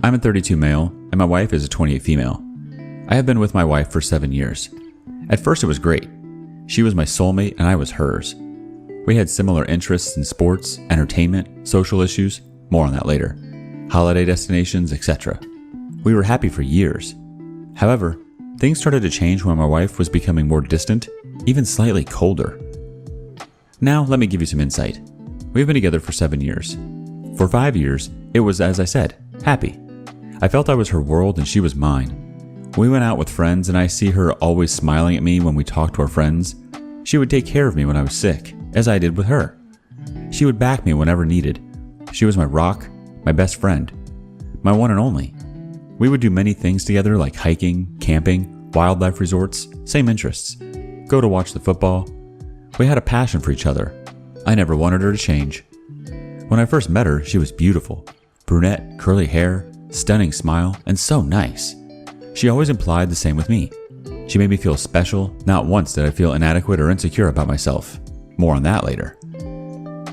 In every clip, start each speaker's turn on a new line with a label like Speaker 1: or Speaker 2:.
Speaker 1: I'm a 32 male, and my wife is a 28 female. I have been with my wife for 7 years. At first it was great. She was my soulmate and I was hers. We had similar interests in sports, entertainment, social issues, more on that later, holiday destinations, etc. We were happy for years. However, things started to change when my wife was becoming more distant, even slightly colder. Now, let me give you some insight. We've been together for 7 years. For 5 years, it was, as I said, happy. I felt I was her world and she was mine. We went out with friends and I see her always smiling at me when we talked to our friends. She would take care of me when I was sick, as I did with her. She would back me whenever needed. She was my rock, my best friend, my one and only. We would do many things together like hiking, camping, wildlife resorts, same interests, go to watch the football. We had a passion for each other. I never wanted her to change. When I first met her, she was beautiful. Brunette, curly hair, stunning smile, and so nice. She always implied the same with me. She made me feel special. Not once did I feel inadequate or insecure about myself. More on that later.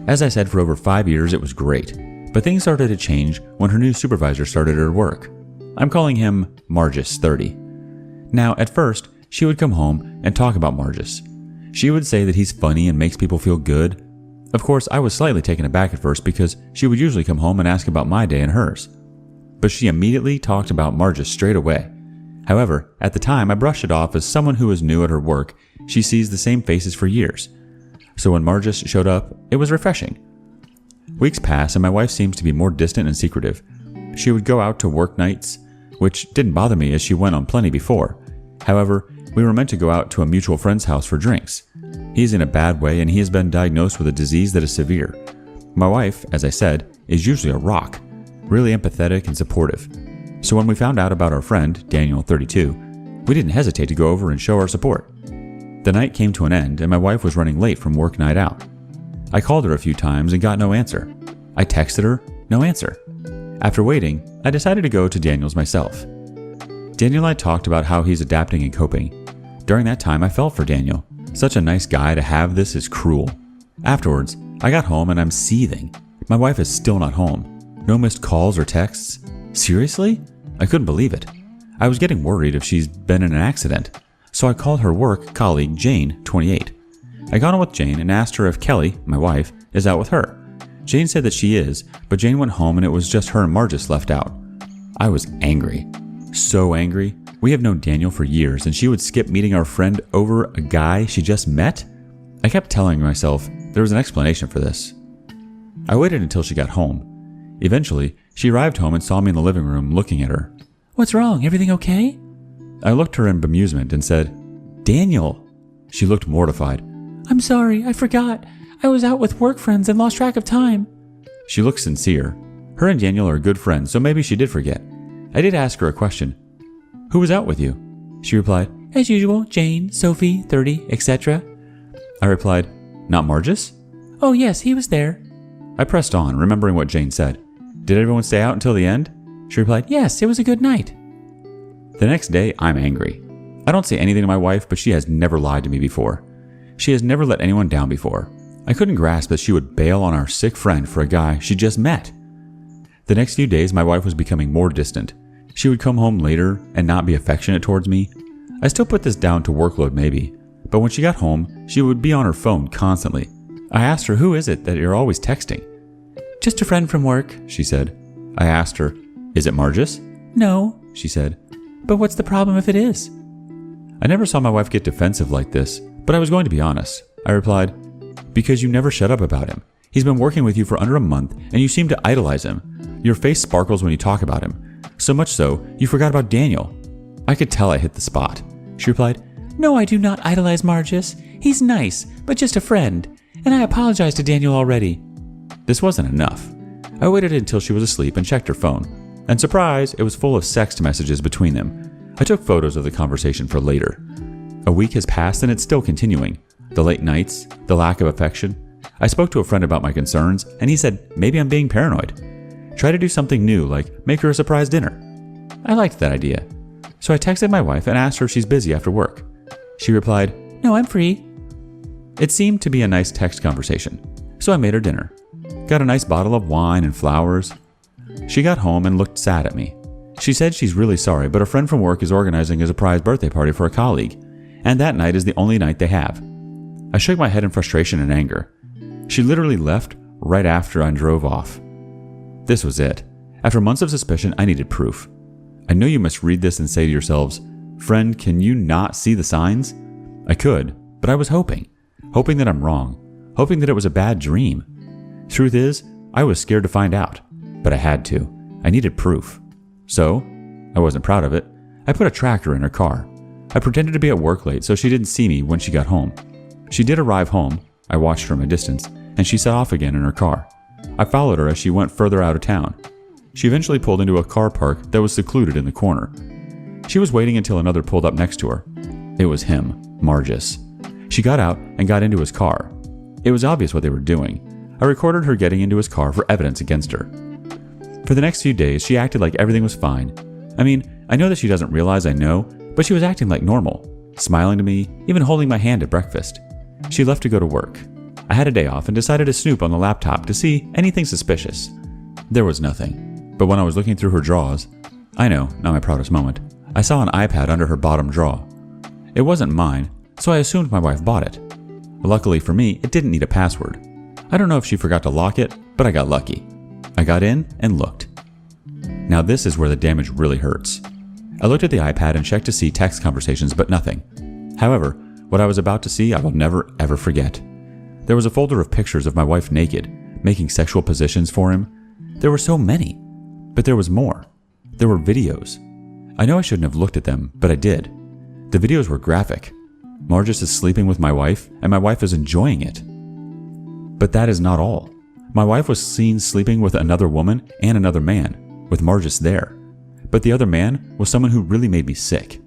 Speaker 1: As I said, for over 5 years it was great, but things started to change when her new supervisor started her work. I'm calling him Margis 30. Now, at first, she would come home and talk about Margis. She would say that he's funny and makes people feel good. Of course, I was slightly taken aback at first because she would usually come home and ask about my day and hers. But she immediately talked about Margis straight away. However, at the time, I brushed it off as someone who was new at her work. She sees the same faces for years. So when Margis showed up, it was refreshing. Weeks pass and my wife seems to be more distant and secretive. She would go out to work nights, which didn't bother me as she went on plenty before. However, we were meant to go out to a mutual friend's house for drinks. He's in a bad way and he has been diagnosed with a disease that is severe. My wife, as I said, is usually a rock, really empathetic and supportive. So when we found out about our friend, Daniel, 32, we didn't hesitate to go over and show our support. The night came to an end and my wife was running late from work night out. I called her a few times and got no answer. I texted her, no answer. After waiting, I decided to go to Daniel's myself. Daniel and I talked about how he's adapting and coping. During that time, I felt for Daniel. Such a nice guy to have this is cruel. Afterwards, I got home and I'm seething. My wife is still not home. No missed calls or texts. Seriously? I couldn't believe it. I was getting worried if she's been in an accident. So I called her work colleague Jane, 28. I got on with Jane and asked her if Kelly, my wife, is out with her. Jane said that she is, but Jane went home and it was just her and Margis left out. I was angry. So angry. We have known Daniel for years and she would skip meeting our friend over a guy she just met? I kept telling myself there was an explanation for this. I waited until she got home. Eventually, she arrived home and saw me in the living room looking at her. "What's wrong? Everything okay?" I looked at her in bemusement and said, "Daniel." She looked mortified. "I'm sorry, I forgot. I was out with work friends and lost track of time." She looked sincere. Her and Daniel are good friends, so maybe she did forget. I did ask her a question. "Who was out with you?" She replied, "As usual, Jane, Sophie, 30, etc." I replied, "Not Margis?" "Oh yes, he was there." I pressed on, remembering what Jane said. "Did everyone stay out until the end?" She replied, "Yes, it was a good night." The next day, I'm angry. I don't say anything to my wife, but she has never lied to me before. She has never let anyone down before. I couldn't grasp that she would bail on our sick friend for a guy she just met. The next few days, my wife was becoming more distant. She would come home later and not be affectionate towards me. I still put this down to workload maybe, but when she got home, she would be on her phone constantly. I asked her, "Who is it that you're always texting?" "Just a friend from work," she said. I asked her, "Is it Margis?" "No," she said. "But what's the problem if it is?" I never saw my wife get defensive like this, but I was going to be honest. I replied, "Because you never shut up about him. He's been working with you for under a month, and you seem to idolize him. Your face sparkles when you talk about him. So much so, you forgot about Daniel." I could tell I hit the spot. She replied, "No, I do not idolize Margis. He's nice, but just a friend. And I apologized to Daniel already." This wasn't enough. I waited until she was asleep and checked her phone. And surprise, it was full of sext messages between them. I took photos of the conversation for later. A week has passed and it's still continuing. The late nights, the lack of affection. I spoke to a friend about my concerns and he said, maybe I'm being paranoid. Try to do something new, like make her a surprise dinner. I liked that idea. So I texted my wife and asked her if she's busy after work. She replied, "No, I'm free." It seemed to be a nice text conversation, so I made her dinner. Got a nice bottle of wine and flowers. She got home and looked sad at me. She said she's really sorry, but a friend from work is organizing a surprise birthday party for a colleague, and that night is the only night they have. I shook my head in frustration and anger. She literally left right after I drove off. This was it. After months of suspicion, I needed proof. I know you must read this and say to yourselves, "Friend, can you not see the signs?" I could, but I was hoping that I'm wrong, hoping that it was a bad dream. Truth is, I was scared to find out, but I had to. I needed proof. So, I wasn't proud of it. I put a tracker in her car. I pretended to be at work late so she didn't see me when she got home. She did arrive home. I watched her from a distance, and she set off again in her car. I followed her as she went further out of town. She eventually pulled into a car park that was secluded in the corner. She was waiting until another pulled up next to her. It was him, Margus. She got out and got into his car. It was obvious what they were doing. I recorded her getting into his car for evidence against her. For the next few days, she acted like everything was fine. I mean, I know that she doesn't realize I know, but she was acting like normal, smiling to me, even holding my hand at breakfast. She left to go to work. I had a day off and decided to snoop on the laptop to see anything suspicious. There was nothing. But when I was looking through her drawers, I know, not my proudest moment, I saw an iPad under her bottom drawer. It wasn't mine, so I assumed my wife bought it. Luckily for me, it didn't need a password. I don't know if she forgot to lock it, but I got lucky. I got in and looked. Now this is where the damage really hurts. I looked at the iPad and checked to see text conversations, but nothing. However, what I was about to see I will never ever forget. There was a folder of pictures of my wife naked, making sexual positions for him. There were so many, but there was more. There were videos. I know I shouldn't have looked at them, but I did. The videos were graphic. Margus is sleeping with my wife, and my wife is enjoying it. But that is not all. My wife was seen sleeping with another woman and another man, with Margus there. But the other man was someone who really made me sick.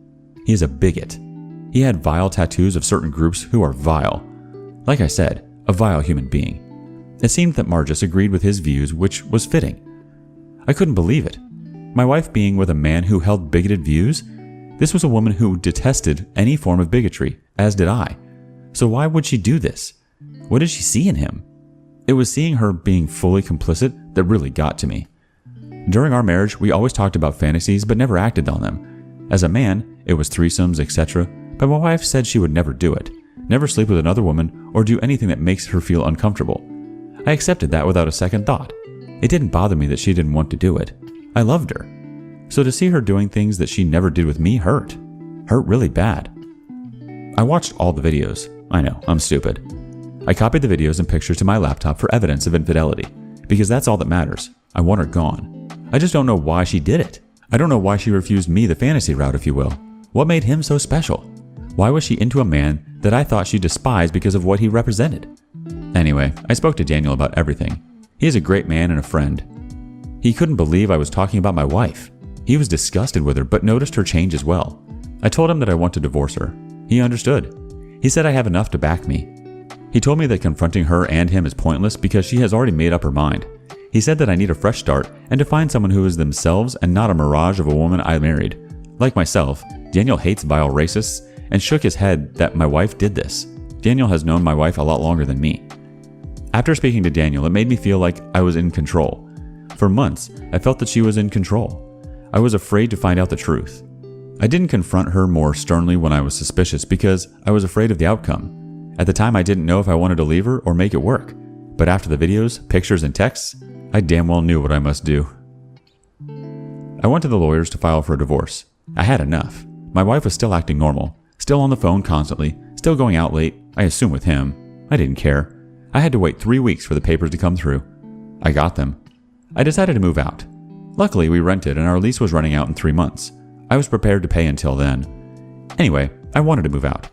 Speaker 1: He is a bigot. He had vile tattoos of certain groups who are vile. Like I said, a vile human being. It seemed that Margus agreed with his views, which was fitting. I couldn't believe it. My wife being with a man who held bigoted views? This was a woman who detested any form of bigotry, as did I. So why would she do this? What did she see in him? It was seeing her being fully complicit that really got to me. During our marriage, we always talked about fantasies but never acted on them. As a man, it was threesomes, etc., but my wife said she would never do it, never sleep with another woman or do anything that makes her feel uncomfortable. I accepted that without a second thought. It didn't bother me that she didn't want to do it. I loved her. So to see her doing things that she never did with me hurt really bad. I watched all the videos. I know, I'm stupid. I copied the videos and pictures to my laptop for evidence of infidelity, because that's all that matters. I want her gone. I just don't know why she did it. I don't know why she refused me the fantasy route, if you will. What made him so special? Why was she into a man that I thought she despised because of what he represented? Anyway, I spoke to Daniel about everything. He is a great man and a friend. He couldn't believe I was talking about my wife. He was disgusted with her, but noticed her change as well. I told him that I want to divorce her. He understood. He said I have enough to back me. He told me that confronting her and him is pointless because she has already made up her mind. He said that I need a fresh start and to find someone who is themselves and not a mirage of a woman I married. Like myself, Daniel hates vile racists and shook his head that my wife did this. Daniel has known my wife a lot longer than me. After speaking to Daniel, it made me feel like I was in control. For months, I felt that she was in control. I was afraid to find out the truth. I didn't confront her more sternly when I was suspicious because I was afraid of the outcome. At the time, I didn't know if I wanted to leave her or make it work. But after the videos, pictures, and texts, I damn well knew what I must do. I went to the lawyers to file for a divorce. I had enough. My wife was still acting normal, still on the phone constantly, still going out late, I assume with him. I didn't care. I had to wait 3 weeks for the papers to come through. I got them. I decided to move out. Luckily, we rented and our lease was running out in 3 months. I was prepared to pay until then. Anyway, I wanted to move out.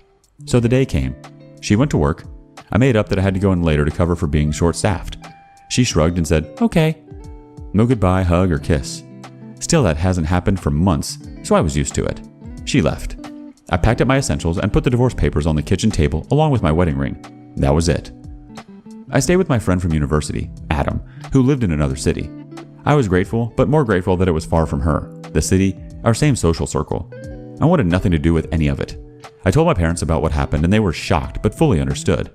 Speaker 1: So the day came. She went to work. I made up that I had to go in later to cover for being short-staffed. She shrugged and said, "Okay." No goodbye, hug, or kiss. Still, that hasn't happened for months, so I was used to it. She left. I packed up my essentials and put the divorce papers on the kitchen table along with my wedding ring. That was it. I stayed with my friend from university, Adam, who lived in another city. I was grateful, but more grateful that it was far from her, the city, our same social circle. I wanted nothing to do with any of it. I told my parents about what happened and they were shocked but fully understood.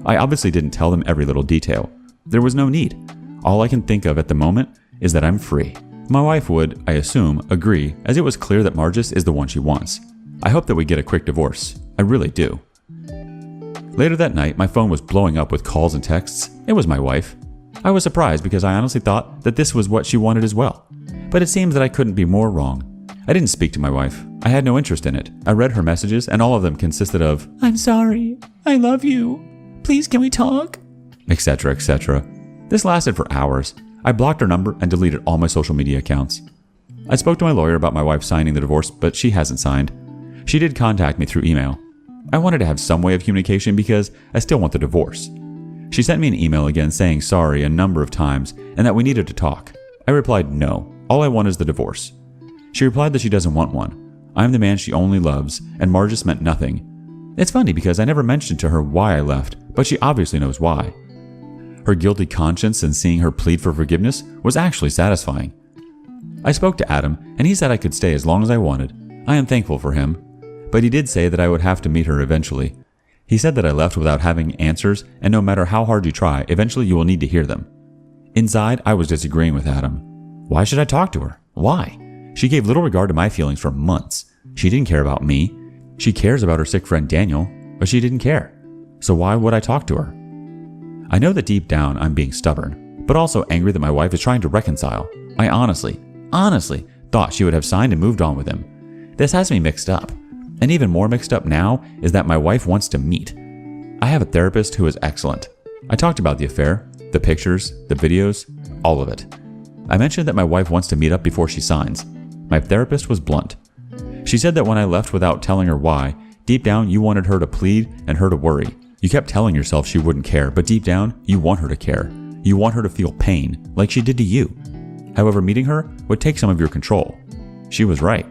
Speaker 1: I obviously didn't tell them every little detail. There was no need. All I can think of at the moment is that I'm free. My wife would, I assume, agree, as it was clear that Margis is the one she wants. I hope that we get a quick divorce. I really do. Later that night, my phone was blowing up with calls and texts. It was my wife. I was surprised because I honestly thought that this was what she wanted as well. But it seems that I couldn't be more wrong. I didn't speak to my wife. I had no interest in it. I read her messages and all of them consisted of, "I'm sorry. I love you. Please can we talk?" etc., etc. This lasted for hours. I blocked her number and deleted all my social media accounts. I spoke to my lawyer about my wife signing the divorce, but she hasn't signed. She did contact me through email. I wanted to have some way of communication because I still want the divorce. She sent me an email again saying sorry a number of times and that we needed to talk. I replied no, all I want is the divorce. She replied that she doesn't want one. I am the man she only loves, and Margis meant nothing. It's funny because I never mentioned to her why I left, but she obviously knows why. Her guilty conscience and seeing her plead for forgiveness was actually satisfying. I spoke to Adam, and he said I could stay as long as I wanted. I am thankful for him. But he did say that I would have to meet her eventually. He said that I left without having answers, and no matter how hard you try, eventually you will need to hear them. Inside, I was disagreeing with Adam. Why should I talk to her? Why? She gave little regard to my feelings for months. She didn't care about me. She cares about her sick friend Daniel, but she didn't care. So why would I talk to her? I know that deep down I'm being stubborn, but also angry that my wife is trying to reconcile. I honestly thought she would have signed and moved on with him. This has me mixed up. And even more mixed up now is that my wife wants to meet. I have a therapist who is excellent. I talked about the affair, the pictures, the videos, all of it. I mentioned that my wife wants to meet up before she signs. My therapist was blunt. She said that when I left without telling her why, deep down you wanted her to plead and her to worry. You kept telling yourself she wouldn't care, but deep down you want her to care. You want her to feel pain, like she did to you. However, meeting her would take some of your control. She was right.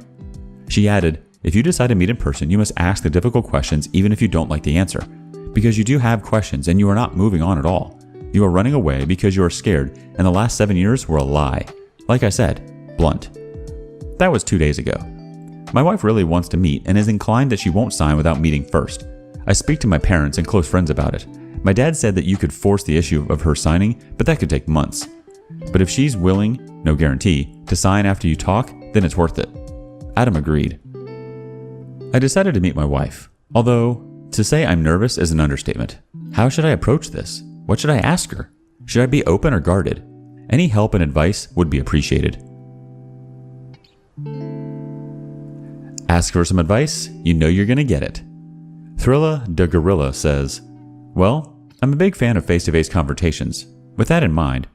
Speaker 1: She added, if you decide to meet in person, you must ask the difficult questions even if you don't like the answer. Because you do have questions and you are not moving on at all. You are running away because you are scared, and the last 7 years were a lie. Like I said, blunt. That was 2 days ago. My wife really wants to meet and is inclined that she won't sign without meeting first. I speak to my parents and close friends about it. My dad said that you could force the issue of her signing, but that could take months. But if she's willing, no guarantee, to sign after you talk, then it's worth it. Adam agreed. I decided to meet my wife, although to say I'm nervous is an understatement. How should I approach this? What should I ask her? Should I be open or guarded? Any help and advice would be appreciated. Ask for some advice, you know you're gonna get it. Thrilla de Gorilla says, well, I'm a big fan of face-to-face confrontations. With that in mind,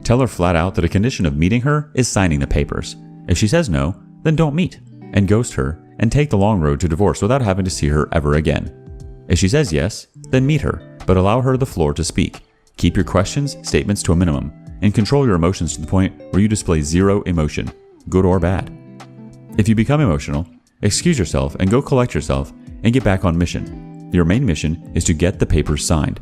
Speaker 1: tell her flat out that a condition of meeting her is signing the papers. If she says no, then don't meet, and ghost her, and take the long road to divorce without having to see her ever again. If she says yes, then meet her, but allow her the floor to speak. Keep your questions, statements to a minimum, and control your emotions to the point where you display zero emotion, good or bad. If you become emotional, excuse yourself and go collect yourself and get back on mission. Your main mission is to get the papers signed.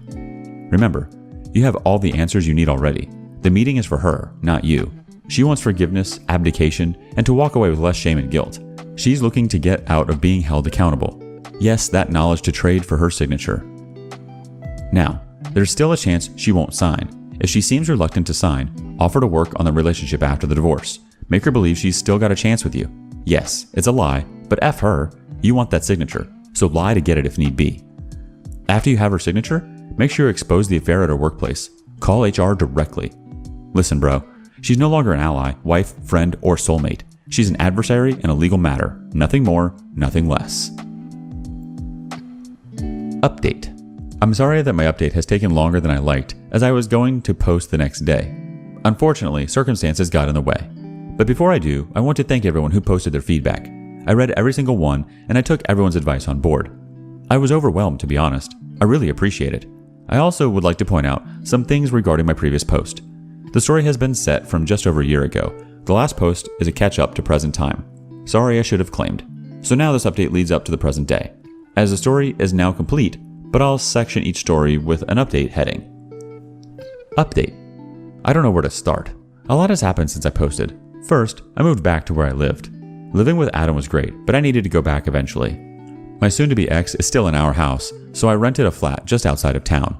Speaker 1: Remember, you have all the answers you need already. The meeting is for her, not you. She wants forgiveness, abdication, and to walk away with less shame and guilt. She's looking to get out of being held accountable. Yes, that knowledge to trade for her signature. Now, there's still a chance she won't sign. If she seems reluctant to sign, offer to work on the relationship after the divorce. Make her believe she's still got a chance with you. Yes, it's a lie, but F her, you want that signature, so lie to get it if need be. After you have her signature, make sure you expose the affair at her workplace. Call HR directly. Listen, bro, she's no longer an ally, wife, friend, or soulmate. She's an adversary in a legal matter. Nothing more, nothing less. Update. I'm sorry that my update has taken longer than I liked, as I was going to post the next day. Unfortunately, circumstances got in the way. But before I do, I want to thank everyone who posted their feedback. I read every single one, and I took everyone's advice on board. I was overwhelmed, to be honest. I really appreciate it. I also would like to point out some things regarding my previous post. The story has been set from just over a year ago. The last post is a catch-up to present time. Sorry, I should have claimed. So now this update leads up to the present day. As the story is now complete, but I'll section each story with an update heading. Update. I don't know where to start. A lot has happened since I posted. First, I moved back to where I lived. Living with Adam was great, but I needed to go back eventually. My soon-to-be ex is still in our house, so I rented a flat just outside of town.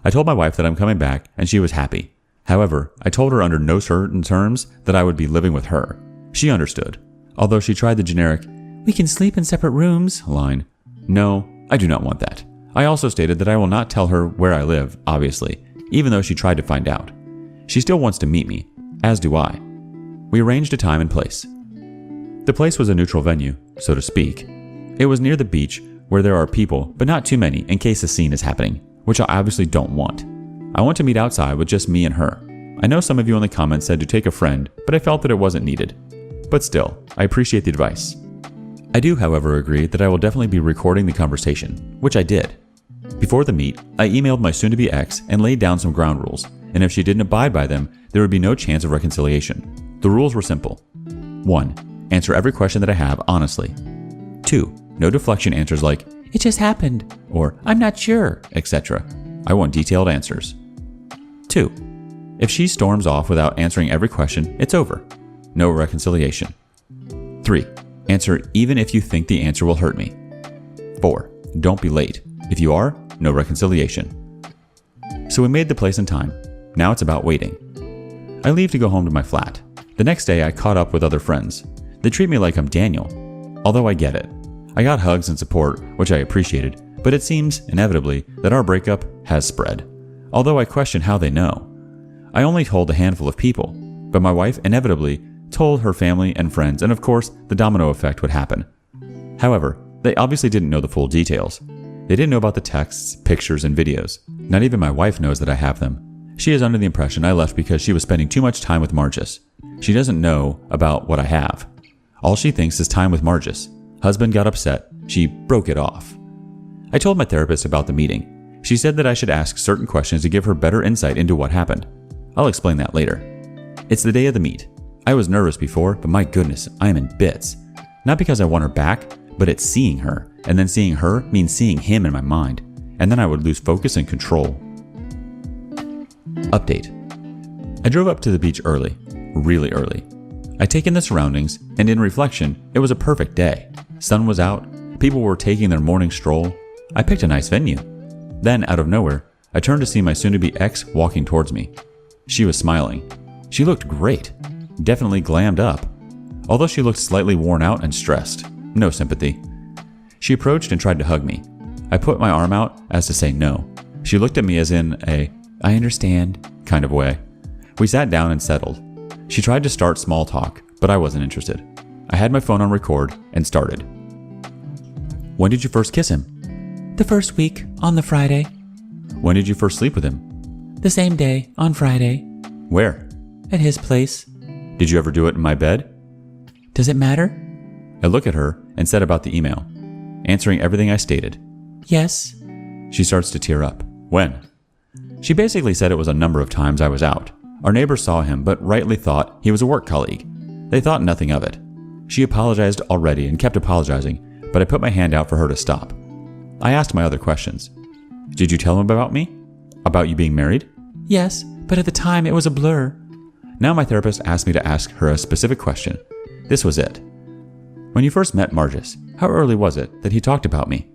Speaker 1: I told my wife that I'm coming back, and she was happy. However, I told her under no certain terms that I would be living with her. She understood, although she tried the generic, "We can sleep in separate rooms" line. No, I do not want that. I also stated that I will not tell her where I live, obviously, even though she tried to find out. She still wants to meet me, as do I. We arranged a time and place. The place was a neutral venue, so to speak. It was near the beach where there are people, but not too many in case a scene is happening, which I obviously don't want. I want to meet outside with just me and her. I know some of you in the comments said to take a friend, but I felt that it wasn't needed. But still, I appreciate the advice. I do, however, agree that I will definitely be recording the conversation, which I did. Before the meet, I emailed my soon-to-be ex and laid down some ground rules, and if she didn't abide by them, there would be no chance of reconciliation. The rules were simple. 1. Answer every question that I have honestly. 2. No deflection answers like, "It just happened," or "I'm not sure," etc. I want detailed answers. 2. If she storms off without answering every question, it's over. No reconciliation. 3. Answer even if you think the answer will hurt me. 4. Don't be late. If you are, no reconciliation. So we made the place in time. Now it's about waiting. I leave to go home to my flat. The next day I caught up with other friends. They treat me like I'm Daniel, although I get it. I got hugs and support, which I appreciated, but it seems, inevitably, that our breakup has spread. Although I question how they know. I only told a handful of people, but my wife inevitably told her family and friends, and of course, the domino effect would happen. However, they obviously didn't know the full details. They didn't know about the texts, pictures, and videos. Not even my wife knows that I have them. She is under the impression I left because she was spending too much time with Margis. She doesn't know about what I have. All she thinks is time with Margis. Husband got upset. She broke it off. I told my therapist about the meeting. She said that I should ask certain questions to give her better insight into what happened. I'll explain that later. It's the day of the meet. I was nervous before, but my goodness, I am in bits. Not because I want her back, but it's seeing her, and then seeing her means seeing him in my mind, and then I would lose focus and control. Update. I drove up to the beach early, really early. I take in the surroundings, and in reflection, it was a perfect day. Sun was out, people were taking their morning stroll. I picked a nice venue. Then, out of nowhere, I turned to see my soon-to-be ex walking towards me. She was smiling. She looked great, definitely glammed up, although she looked slightly worn out and stressed. No sympathy. She approached and tried to hug me. I put my arm out as to say no. She looked at me as in a, "I understand" kind of way. We sat down and settled. She tried to start small talk, but I wasn't interested. I had my phone on record and started. "When did you first kiss him?"
Speaker 2: The first week, on the Friday.
Speaker 1: "When did you first sleep with him?"
Speaker 2: The same day, on Friday.
Speaker 1: "Where?"
Speaker 2: At his place.
Speaker 1: "Did you ever do it in my bed?"
Speaker 2: Does it matter?
Speaker 1: I look at her and said about the email, answering everything I stated.
Speaker 2: Yes.
Speaker 1: She starts to tear up. "When?" She basically said it was a number of times I was out. Our neighbors saw him, but rightly thought he was a work colleague. They thought nothing of it. She apologized already and kept apologizing, but I put my hand out for her to stop. I asked my other questions. "Did you tell him about me? About you being married?"
Speaker 2: Yes, but at the time it was a blur.
Speaker 1: Now my therapist asked me to ask her a specific question. This was it. "When you first met Margis, how early was it that he talked about me?"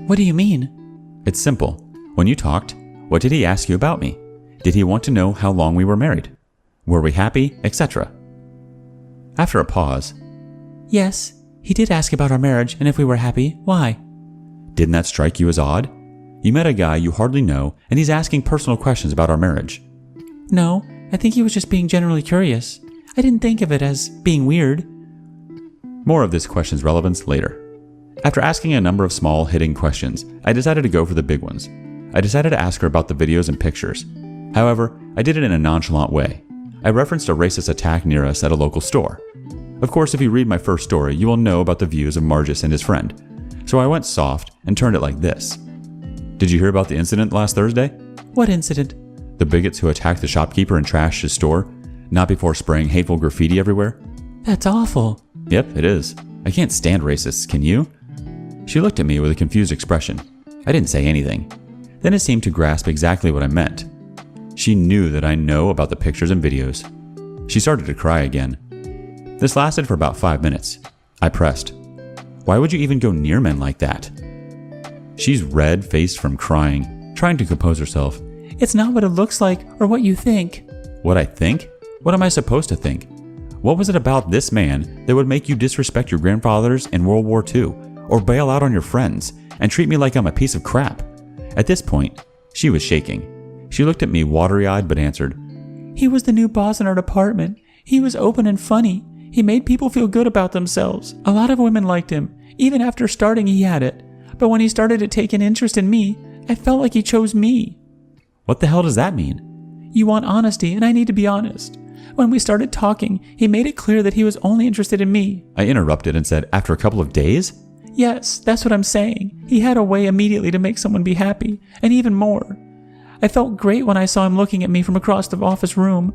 Speaker 2: What do you mean?
Speaker 1: "It's simple. When you talked, what did he ask you about me? Did he want to know how long we were married? Were we happy, etc.?" After a pause,
Speaker 2: Yes, he did ask about our marriage and if we were happy. Why?
Speaker 1: "Didn't that strike you as odd? You met a guy you hardly know and he's asking personal questions about our marriage."
Speaker 2: No, I think he was just being generally curious. I didn't think of it as being weird.
Speaker 1: More of this question's relevance later. After asking a number of small, hitting questions, I decided to go for the big ones. I decided to ask her about the videos and pictures. However, I did it in a nonchalant way. I referenced a racist attack near us at a local store. Of course, if you read my first story, you will know about the views of Margis and his friend. So I went soft and turned it like this. "Did you hear about the incident last Thursday?"
Speaker 2: What incident?
Speaker 1: The bigots who attacked the shopkeeper and trashed his store, not before spraying hateful graffiti everywhere.
Speaker 2: That's awful.
Speaker 1: Yep, it is. I can't stand racists, can you? She looked at me with a confused expression. I didn't say anything. Then it seemed to grasp exactly what I meant. She knew that I know about the pictures and videos. She started to cry again. This lasted for about 5 minutes. I pressed. "Why would you even go near men like that?" She's red-faced from crying, trying to compose herself.
Speaker 2: It's not what it looks like or what you think.
Speaker 1: What I think? What am I supposed to think? What was it about this man that would make you disrespect your grandfathers in World War II, or bail out on your friends, and treat me like I'm a piece of crap? At this point, she was shaking. She looked at me watery-eyed but answered,
Speaker 2: He was the new boss in our department. He was open and funny. He made people feel good about themselves. A lot of women liked him. Even after starting, he had it. But when he started to take an interest in me, I felt like he chose me.
Speaker 1: What the hell does that mean?
Speaker 2: You want honesty, and I need to be honest. When we started talking, he made it clear that he was only interested in me.
Speaker 1: I interrupted and said, after a couple of days?
Speaker 2: Yes, that's what I'm saying. He had a way immediately to make someone be happy, and even more. I felt great when I saw him looking at me from across the office room.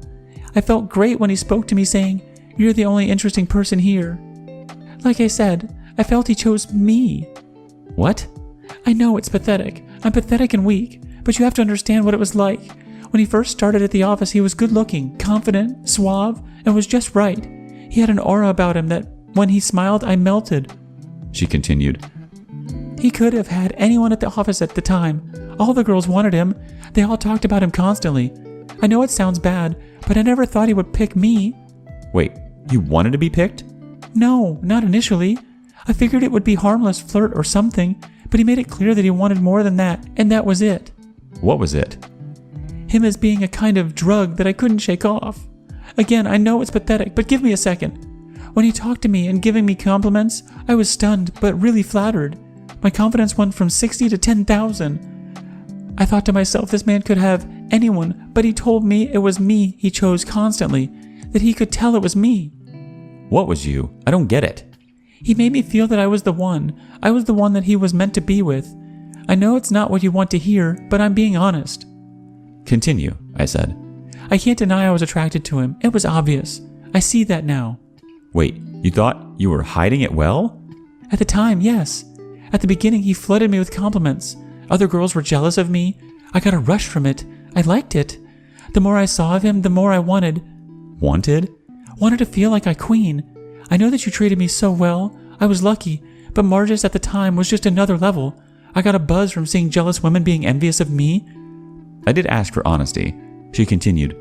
Speaker 2: I felt great when he spoke to me saying, You're the only interesting person here. Like I said, I felt he chose me.
Speaker 1: What?
Speaker 2: I know it's pathetic. I'm pathetic and weak, but you have to understand what it was like. When he first started at the office, he was good-looking, confident, suave, and was just right. He had an aura about him that, when he smiled, I melted.
Speaker 1: She continued.
Speaker 2: He could have had anyone at the office at the time. All the girls wanted him. They all talked about him constantly. I know it sounds bad, but I never thought he would pick me.
Speaker 1: Wait, you wanted to be picked?
Speaker 2: No, not initially. I figured it would be harmless flirt or something, but he made it clear that he wanted more than that, and that was it.
Speaker 1: What was it?
Speaker 2: Him as being a kind of drug that I couldn't shake off. Again, I know it's pathetic, but give me a second. When he talked to me and giving me compliments, I was stunned, but really flattered. My confidence went from 60 to 10,000. I thought to myself this man could have anyone, but he told me it was me he chose constantly, that he could tell it was me.
Speaker 1: What was you? I don't get it.
Speaker 2: He made me feel that I was the one. I was the one that he was meant to be with. I know it's not what you want to hear, but I'm being honest.
Speaker 1: Continue, I said.
Speaker 2: I can't deny I was attracted to him. It was obvious. I see that now.
Speaker 1: Wait, you thought you were hiding it well?
Speaker 2: At the time, yes. At the beginning, he flooded me with compliments. Other girls were jealous of me. I got a rush from it. I liked it. The more I saw of him, the more I wanted.
Speaker 1: Wanted?
Speaker 2: Wanted to feel like a queen. I know that you treated me so well. I was lucky, but Margis at the time was just another level. I got a buzz from seeing jealous women being envious of me.
Speaker 1: I did ask for honesty. She continued.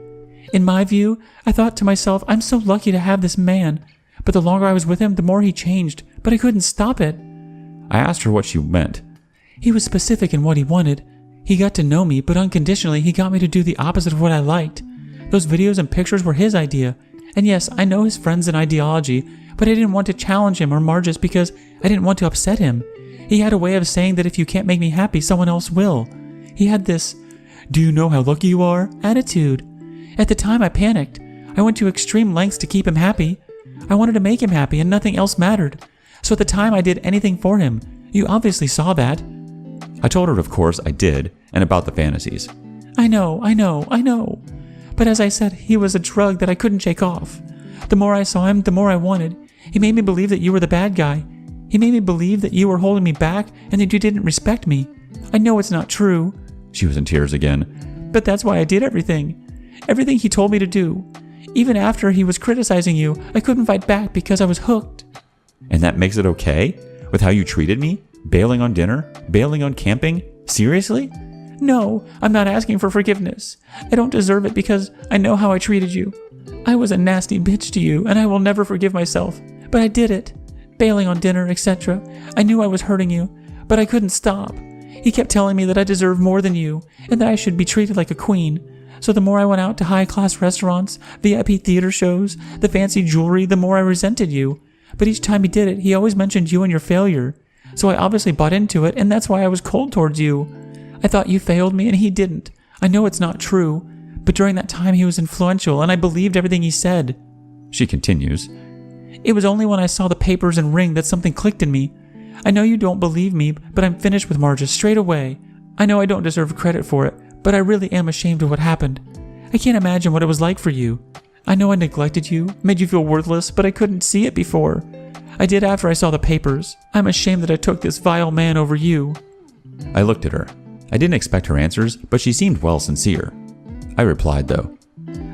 Speaker 2: In my view, I thought to myself, I'm so lucky to have this man. But the longer I was with him, the more he changed, but I couldn't stop it.
Speaker 1: I asked her what she meant.
Speaker 2: He was specific in what he wanted. He got to know me, but unconditionally he got me to do the opposite of what I liked. Those videos and pictures were his idea. And yes, I know his friends and ideology, but I didn't want to challenge him or Margis because I didn't want to upset him. He had a way of saying that if you can't make me happy, someone else will. He had this, do you know how lucky you are? Attitude. At the time I panicked. I went to extreme lengths to keep him happy. I wanted to make him happy and nothing else mattered. So at the time I did anything for him. You obviously saw that.
Speaker 1: I told her of course I did, and about the fantasies.
Speaker 2: I know. But as I said, he was a drug that I couldn't shake off. The more I saw him, the more I wanted. He made me believe that you were the bad guy. He made me believe that you were holding me back and that you didn't respect me. I know it's not true.
Speaker 1: She was in tears again.
Speaker 2: But that's why I did everything. Everything he told me to do. Even after he was criticizing you, I couldn't fight back because I was hooked.
Speaker 1: And that makes it okay? With how you treated me? Bailing on dinner? Bailing on camping? Seriously?
Speaker 2: No, I'm not asking for forgiveness. I don't deserve it because I know how I treated you. I was a nasty bitch to you, and I will never forgive myself. But I did it. Bailing on dinner, etc. I knew I was hurting you, but I couldn't stop. He kept telling me that I deserve more than you, and that I should be treated like a queen. So the more I went out to high-class restaurants, VIP theater shows, the fancy jewelry, the more I resented you. But each time he did it, he always mentioned you and your failure. So I obviously bought into it, and that's why I was cold towards you. I thought you failed me, and he didn't. I know it's not true, but during that time he was influential, and I believed everything he said.
Speaker 1: She continues.
Speaker 2: It was only when I saw the papers and ring that something clicked in me. I know you don't believe me, but I'm finished with Margis straight away. I know I don't deserve credit for it, but I really am ashamed of what happened. I can't imagine what it was like for you. I know I neglected you, made you feel worthless, but I couldn't see it before. I did after I saw the papers. I'm ashamed that I took this vile man over you.
Speaker 1: I looked at her. I didn't expect her answers, but she seemed well sincere. I replied though.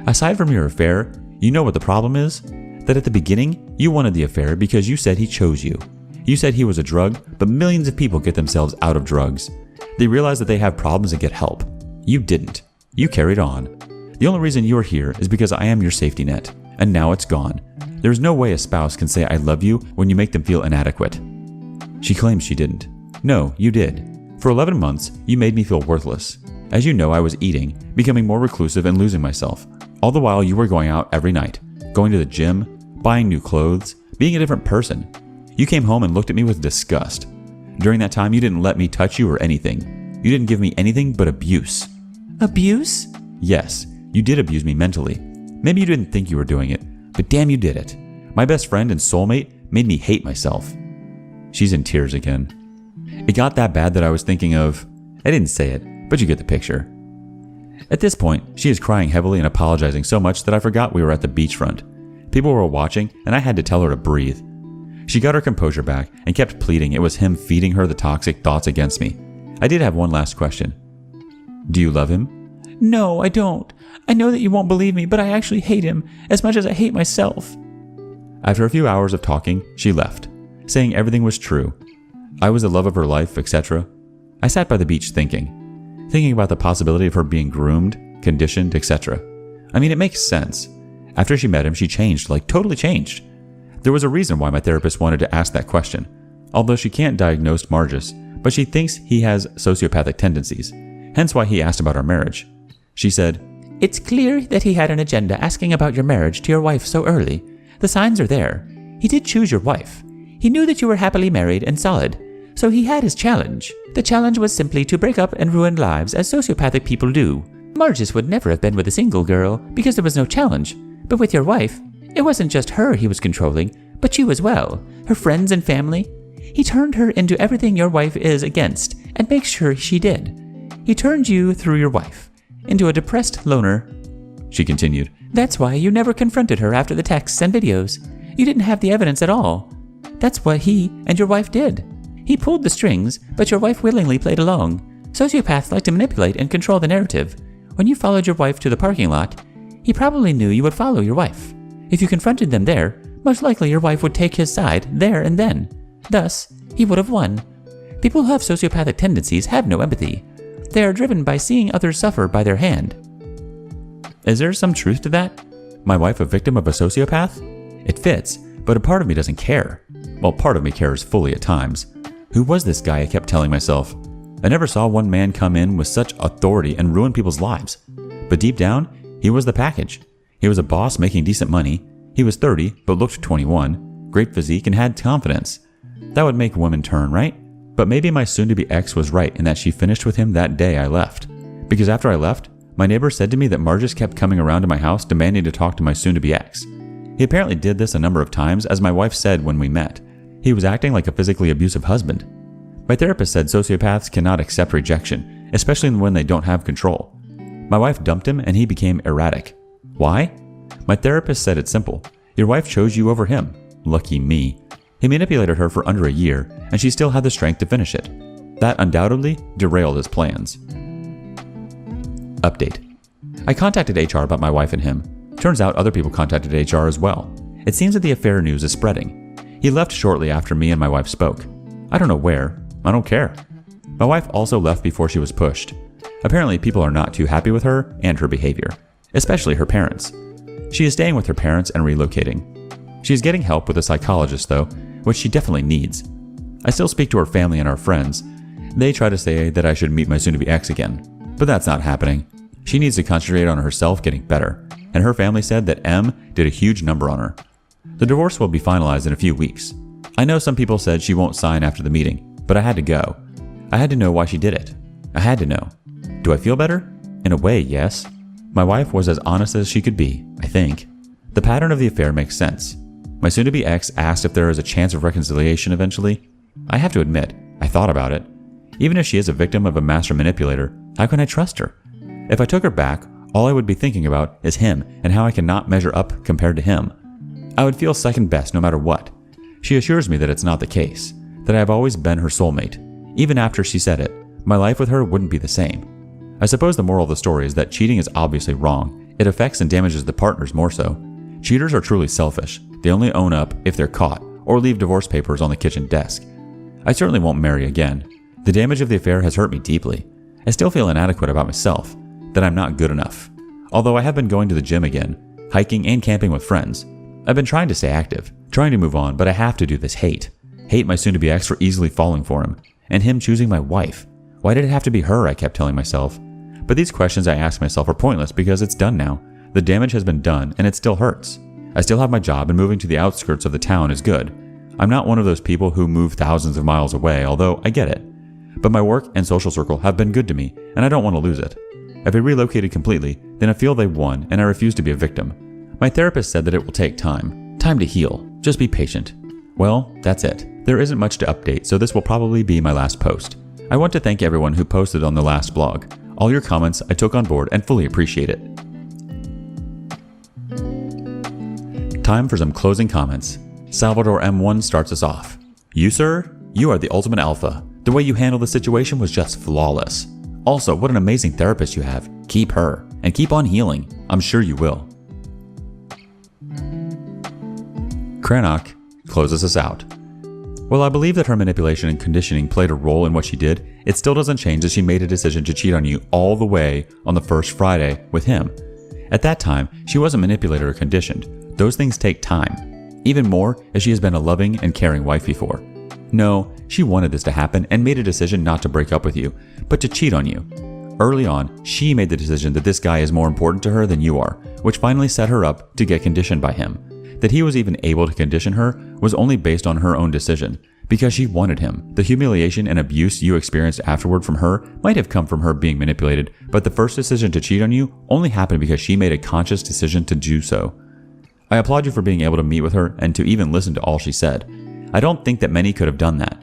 Speaker 1: Aside from your affair, you know what the problem is? That at the beginning, you wanted the affair because you said he chose you. You said he was a drug, but millions of people get themselves out of drugs. They realize that they have problems and get help. You didn't. You carried on. The only reason you are here is because I am your safety net, and now it's gone. There is no way a spouse can say I love you when you make them feel inadequate. She claims she didn't. No, you did. For 11 months, you made me feel worthless. As you know, I was eating, becoming more reclusive and losing myself. All the while you were going out every night, going to the gym, buying new clothes, being a different person. You came home and looked at me with disgust. During that time, you didn't let me touch you or anything. You didn't give me anything but abuse.
Speaker 2: Abuse?
Speaker 1: Yes, you did abuse me mentally. Maybe you didn't think you were doing it, but damn, you did it. My best friend and soulmate made me hate myself. She's in tears again. It got that bad that I was thinking of... I didn't say it, but you get the picture. At this point, she is crying heavily and apologizing so much that I forgot we were at the beachfront. People were watching, and I had to tell her to breathe. She got her composure back and kept pleading it was him feeding her the toxic thoughts against me. I did have one last question. Do you love him?
Speaker 2: No, I don't. I know that you won't believe me, but I actually hate him as much as I hate myself.
Speaker 1: After a few hours of talking, she left, saying everything was true. I was the love of her life, etc. I sat by the beach thinking about the possibility of her being groomed, conditioned, etc. I mean, it makes sense. After she met him, she changed, like totally changed. There was a reason why my therapist wanted to ask that question. Although she can't diagnose Margus, but she thinks he has sociopathic tendencies, hence why he asked about our marriage. She said,
Speaker 2: It's clear that he had an agenda asking about your marriage to your wife so early. The signs are there. He did choose your wife. He knew that you were happily married and solid, so he had his challenge. The challenge was simply to break up and ruin lives as sociopathic people do. Margus would never have been with a single girl because there was no challenge. But with your wife, it wasn't just her he was controlling, but you as well, her friends and family. He turned her into everything your wife is against and makes sure she did. He turned you, through your wife, into a depressed loner.
Speaker 1: She continued,
Speaker 2: That's why you never confronted her after the texts and videos. You didn't have the evidence at all. That's what he and your wife did. He pulled the strings, but your wife willingly played along. Sociopaths like to manipulate and control the narrative. When you followed your wife to the parking lot, he probably knew you would follow your wife. If you confronted them there, most likely your wife would take his side there and then. Thus, he would have won. People who have sociopathic tendencies have no empathy. They are driven by seeing others suffer by their hand.
Speaker 1: Is there some truth to that? My wife a victim of a sociopath? It fits, but a part of me doesn't care. Well, part of me cares fully at times. Who was this guy? I kept telling myself. I never saw one man come in with such authority and ruin people's lives. But deep down, he was the package. He was a boss making decent money. He was 30, but looked 21, great physique, and had confidence. That would make women turn, right? But maybe my soon-to-be ex was right in that she finished with him that day I left. Because after I left, my neighbor said to me that Margus kept coming around to my house demanding to talk to my soon-to-be ex. He apparently did this a number of times, as my wife said when we met. He was acting like a physically abusive husband. My therapist said sociopaths cannot accept rejection, especially when they don't have control. My wife dumped him and he became erratic. Why? My therapist said it's simple. Your wife chose you over him. Lucky me. He manipulated her for under a year, and she still had the strength to finish it. That undoubtedly derailed his plans. Update. I contacted HR about my wife and him. Turns out other people contacted HR as well. It seems that the affair news is spreading. He left shortly after me and my wife spoke. I don't know where. I don't care. My wife also left before she was pushed. Apparently people are not too happy with her and her behavior, especially her parents. She is staying with her parents and relocating. She is getting help with a psychologist though, which she definitely needs. I still speak to her family and our friends. They try to say that I should meet my soon-to-be ex again, but that's not happening. She needs to concentrate on herself getting better, and her family said that M did a huge number on her. The divorce will be finalized in a few weeks. I know some people said she won't sign after the meeting, but I had to go. I had to know why she did it. I had to know. Do I feel better? In a way, yes. My wife was as honest as she could be, I think. The pattern of the affair makes sense. My soon-to-be ex asked if there is a chance of reconciliation eventually. I have to admit, I thought about it. Even if she is a victim of a master manipulator, how can I trust her? If I took her back, all I would be thinking about is him and how I cannot measure up compared to him. I would feel second best no matter what. She assures me that it's not the case, that I have always been her soulmate. Even after she said it, my life with her wouldn't be the same. I suppose the moral of the story is that cheating is obviously wrong. It affects and damages the partners more so. Cheaters are truly selfish. They only own up if they're caught or leave divorce papers on the kitchen desk. I certainly won't marry again. The damage of the affair has hurt me deeply. I still feel inadequate about myself, that I'm not good enough. Although I have been going to the gym again, hiking and camping with friends. I've been trying to stay active, trying to move on, but I have to do this hate. Hate my soon-to-be ex for easily falling for him, and him choosing my wife. Why did it have to be her, I kept telling myself. But these questions I ask myself are pointless because it's done now. The damage has been done, and it still hurts. I still have my job, and moving to the outskirts of the town is good. I'm not one of those people who move thousands of miles away, although I get it. But my work and social circle have been good to me, and I don't want to lose it. If I relocated completely, then I feel they won, and I refuse to be a victim. My therapist said that it will take time. Time to heal. Just be patient. Well, that's it. There isn't much to update, so this will probably be my last post. I want to thank everyone who posted on the last blog. All your comments I took on board and fully appreciate it. Time for some closing comments. Salvador M1 starts us off. You, sir? You are the ultimate alpha. The way you handled the situation was just flawless. Also, what an amazing therapist you have. Keep her, and keep on healing. I'm sure you will. Cranach closes us out. While I believe that her manipulation and conditioning played a role in what she did, it still doesn't change that she made a decision to cheat on you all the way on the first Friday with him. At that time, she wasn't manipulated or conditioned. Those things take time. Even more as she has been a loving and caring wife before. No, she wanted this to happen and made a decision not to break up with you, but to cheat on you. Early on, she made the decision that this guy is more important to her than you are, which finally set her up to get conditioned by him. That he was even able to condition her was only based on her own decision, because she wanted him. The humiliation and abuse you experienced afterward from her might have come from her being manipulated, but the first decision to cheat on you only happened because she made a conscious decision to do so. I applaud you for being able to meet with her and to even listen to all she said. I don't think that many could have done that.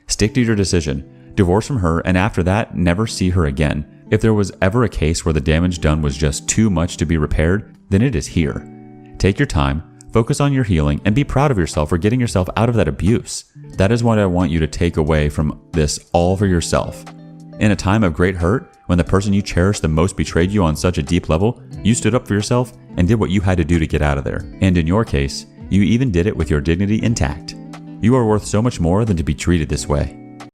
Speaker 1: Stick to your decision. Divorce from her, and after that, never see her again. If there was ever a case where the damage done was just too much to be repaired, then it is here. Take your time, focus on your healing, and be proud of yourself for getting yourself out of that abuse. That is what I want you to take away from this all for yourself. In a time of great hurt, when the person you cherish the most betrayed you on such a deep level, you stood up for yourself and did what you had to do to get out of there. And in your case, you even did it with your dignity intact. You are worth so much more than to be treated this way.